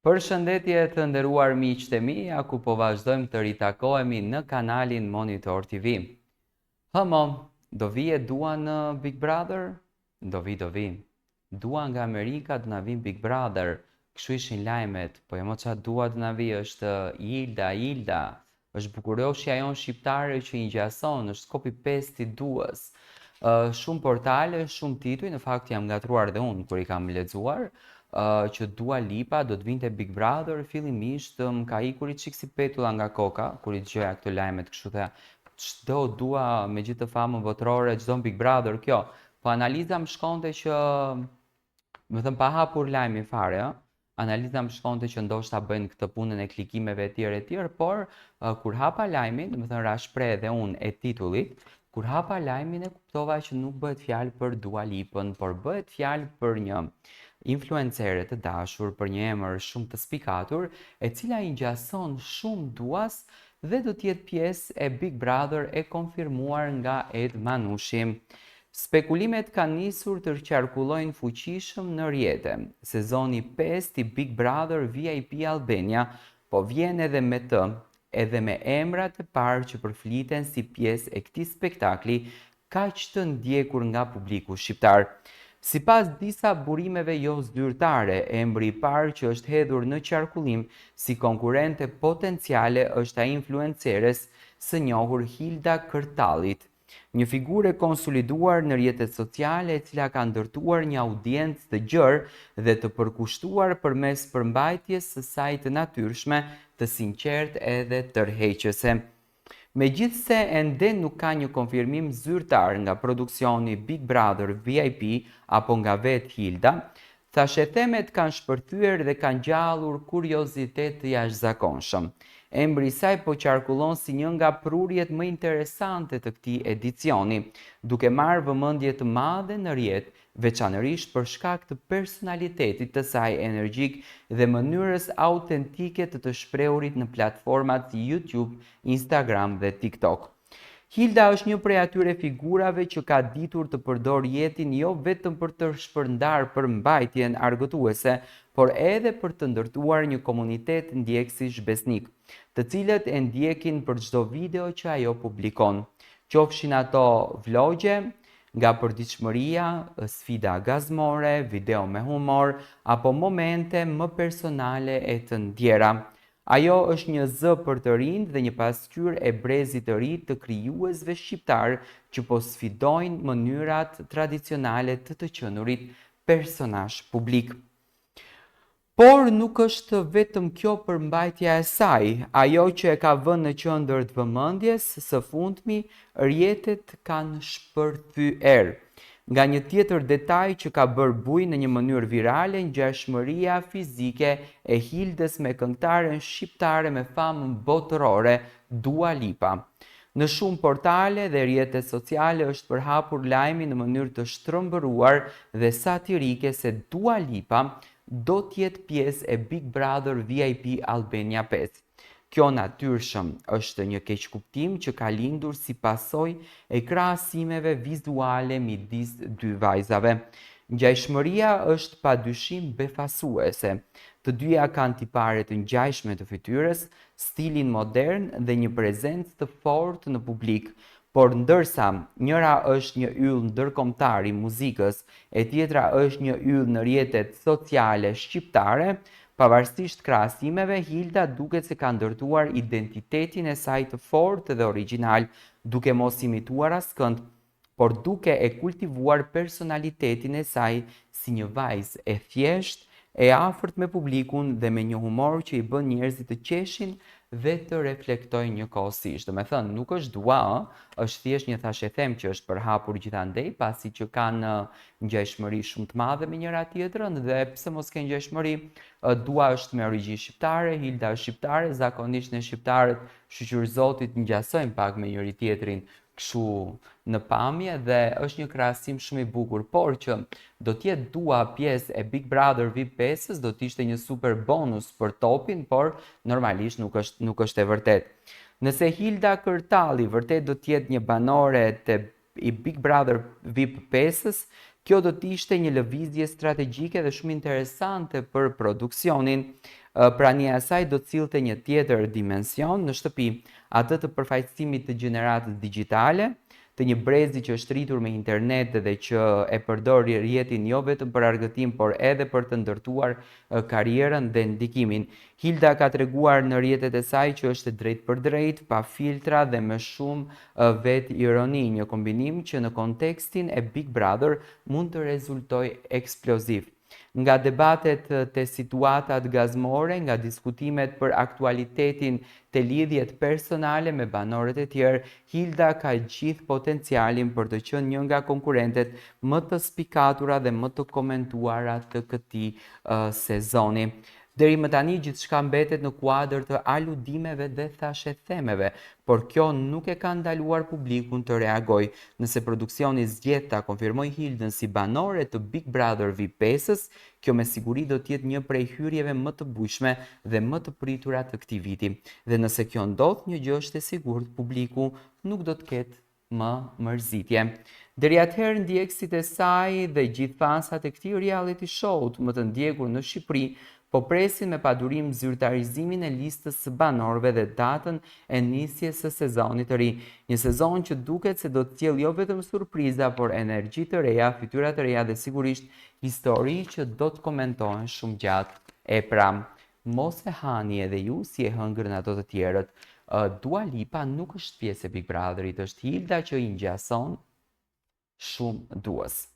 Përshëndetje të nderuar miqtë e mi, ku po vazhdojmë të ritakohemi në kanalin Monitor TV. Hëmo, do vije dua në Big Brother? Do vi. Dua nga Amerika do na vin Big Brother. Kështu ishin lajmet, po jo më çfarë dua të na vi është Ilda. Është bukuroshja jon shqiptare që i ngjason, është copy paste i duas. Shumë portale, shumë tituj, në fakt jam ngatruar dhe unë kur i kam lexuar. Që Dua Lipa do të vinte Big Brother, fillimisht më ka ikur i çik si petulla nga koka kur i dëgjoja këto lajmet, kështu thea, çdo dua me gjithë të famën botërore, çdo Big Brother kjo. Po analiza më shkonte që, më thënë pa hapur lajmi fare, analiza më shkonte që ndoshta bëjnë këtë punën e klikimeve etj, por kur hapa lajmin, më thënë ra shpreh edhe unë e titullit, kur hapa lajmin e kuptova që nuk bëhet fjalë për Dua Lipën, por bëhet fjalë për një influencere të dashur, për një emër shumë të spikatur, e cila i ngjason shumë duas dhe do të jetë pjesë e Big Brother e konfirmuar nga Ed Manushi. Spekulimet kanë nisur të qarkullojnë fuqishëm në rrjete. Sezoni 5 i Big Brother VIP Albania po vjen edhe me të, edhe me emrat e parë që përfliten si pjesë e këtij spektakli kaq të ndjekur nga publiku shqiptar. Sipas disa burimeve jo zyrtare, emri i parë që është hedhur në qarkullim si konkurrente potenciale është ai influenceres së njohur Hilda Kërtallit, një figurë e konsoliduar në rrjetet sociale e cila ka ndërtuar një audiencë të gjerë dhe të përkushtuar përmes përmbajtjes së saj të natyrshme, të sinqertë edhe tërheqëse. Megjithse ende nuk ka një konfirmim zyrtar nga produksioni Big Brother VIP apo nga vetë Hilda, thashethemet kanë shpërthyer dhe kanë gjallur kuriozitet të jashtëzakonshëm. Emri i saj po qarkullon si një nga prurjet më interesante të këtij edicioni, duke marrë vëmendje të madhe në rrjet, veçanërisht për shkak të personalitetit të saj energjik dhe mënyrës autentike të shprehurit në platformat si YouTube, Instagram dhe TikTok. Hilda është një prej atyre figurave që ka ditur të përdor jetin jo vetëm për të shpërndar përmbajtjen argëtuese, por edhe për të ndërtuar një komunitet ndjekësish besnik, të cilët e ndjekin për çdo video që ajo publikon. Qofshin ato vlogje nga përditshmëria, sfida gazmore, video me humor apo momente më personale e të ndjera. Ajo është një zë për të rinj dhe një pasqyrë e brezit të ri të krijuesve shqiptar që po sfidojnë mënyrat tradicionale të qenurit personazh publik. Por nuk është vetëm kjo përmbajtja e saj, ajo që e ka vënë në qendër të vëmendjes së fundmi, rrjetet kanë shpërthyer. Nga një tjetër detaj që ka bërë bujë në një mënyrë virale, ngjashmëria fizike e Hildës me këngëtaren shqiptare me famën botërore, Dua Lipa. Në shumë portale dhe rrjete sociale është përhapur lajmi në mënyrë të shtrëmbëruar dhe satirike se Dua Lipa do të jetë pjesë e Big Brother VIP Albania 5. Kjo natyrshëm është një keqkuptim që ka lindur si pasojë e krahasimeve vizuale midis dy vajzave. Ngjashmëria është padyshim befasuese. Të dyja kanë tipare të ngjashme të fytyrës, stilin modern dhe një prezencë të fortë në publik. Por ndërsa njëra është një yll ndërkombëtar i muzikës, e tjetra është një yll në rrjetet sociale shqiptare, pavarësisht krahasimeve, Hilda duket se ka ndërtuar identitetin e saj të fortë dhe origjinal, duke mos imituar askënd, por duke e kultivuar personalitetin e saj si një vajzë e thjeshtë, e afërt me publikun dhe me një humor që i bën njerëzit të qeshin dhe të reflektojnë njëkohësisht. Do me thënë, nuk është dua, është thjesht një thashethem që është përhapur gjithandej, pasi që kanë ngjashmëri shumë të madhe me njëra tjetrën dhe pse mos ke ngjashmëri, Dua është me origjinë shqiptare, Hilda është shqiptare, zakonisht ne shqiptarët shqyqyrzotit ngjasojmë pak me njëri tjetrin kështu në pamje dhe është një krahasim shumë i bukur, por që do të jetë Dua pjesë e Big Brother VIP 5-s, do të ishte një super bonus për topin, por normalisht nuk është e vërtet. Nëse Hilda Kërtalli vërtet do të jetë një banore i Big Brother VIP 5-s, kjo do të ishte një lëvizje strategjike dhe shumë interesante për produksionin. Prania e saj do të sillte një tjetër dimension në shtëpi, atë të përfaqësimit të gjeneratës digjitale, të një brezi që është rritur me internet dhe që e përdor rrjetin jo vetëm për argëtim, por edhe për të ndërtuar karrierën dhe ndikimin. Hilda ka treguar në rrjetet e saj që është drejt për drejt, pa filtra dhe me shumë vet ironi, një kombinim që në kontekstin e Big Brother mund të rezultojë eksploziv. Nga debatet të situatat gazmore, nga diskutimet për aktualitetin të lidhjet personale me banorët e tjerë, Hilda ka gjithë potencialin për të qenë një nga konkurrentet më të spikatura dhe më të komentuara të këtij sezoni. Deri më tani gjithçka mbetet në kuadër të aludimeve dhe thashethemeve, por kjo nuk e ka ndaluar publikun të reagojë. Nëse produksioni zgjedh ta konfirmoj Hildën si banore të Big Brother VIP-s, kjo me siguri do të jetë një prej hyrjeve më të bujshme dhe më të pritura të këtij viti. Dhe nëse kjo ndodh, një gjë është e sigurt, publiku nuk do të ketë më mërzitje. Deri atëherë ndjekësit e saj dhe gjithë fansat e këtij reality show më të ndjekur në Shqipëri po presin me padurim zyrtarizimin e listës së banorëve dhe datën e nisjes së sezonit të ri. Një sezon që duket se do të sjellë jo vetëm surpriza, por energji të reja, fytyra të reja dhe sigurisht histori që do të komentohen shumë gjatë. E pra, mos e hani edhe ju si e hëngrën ato të tjerët. Dua Lipa nuk është pjesë e Big Brotherit, është Hilda që i ngjason shumë duas.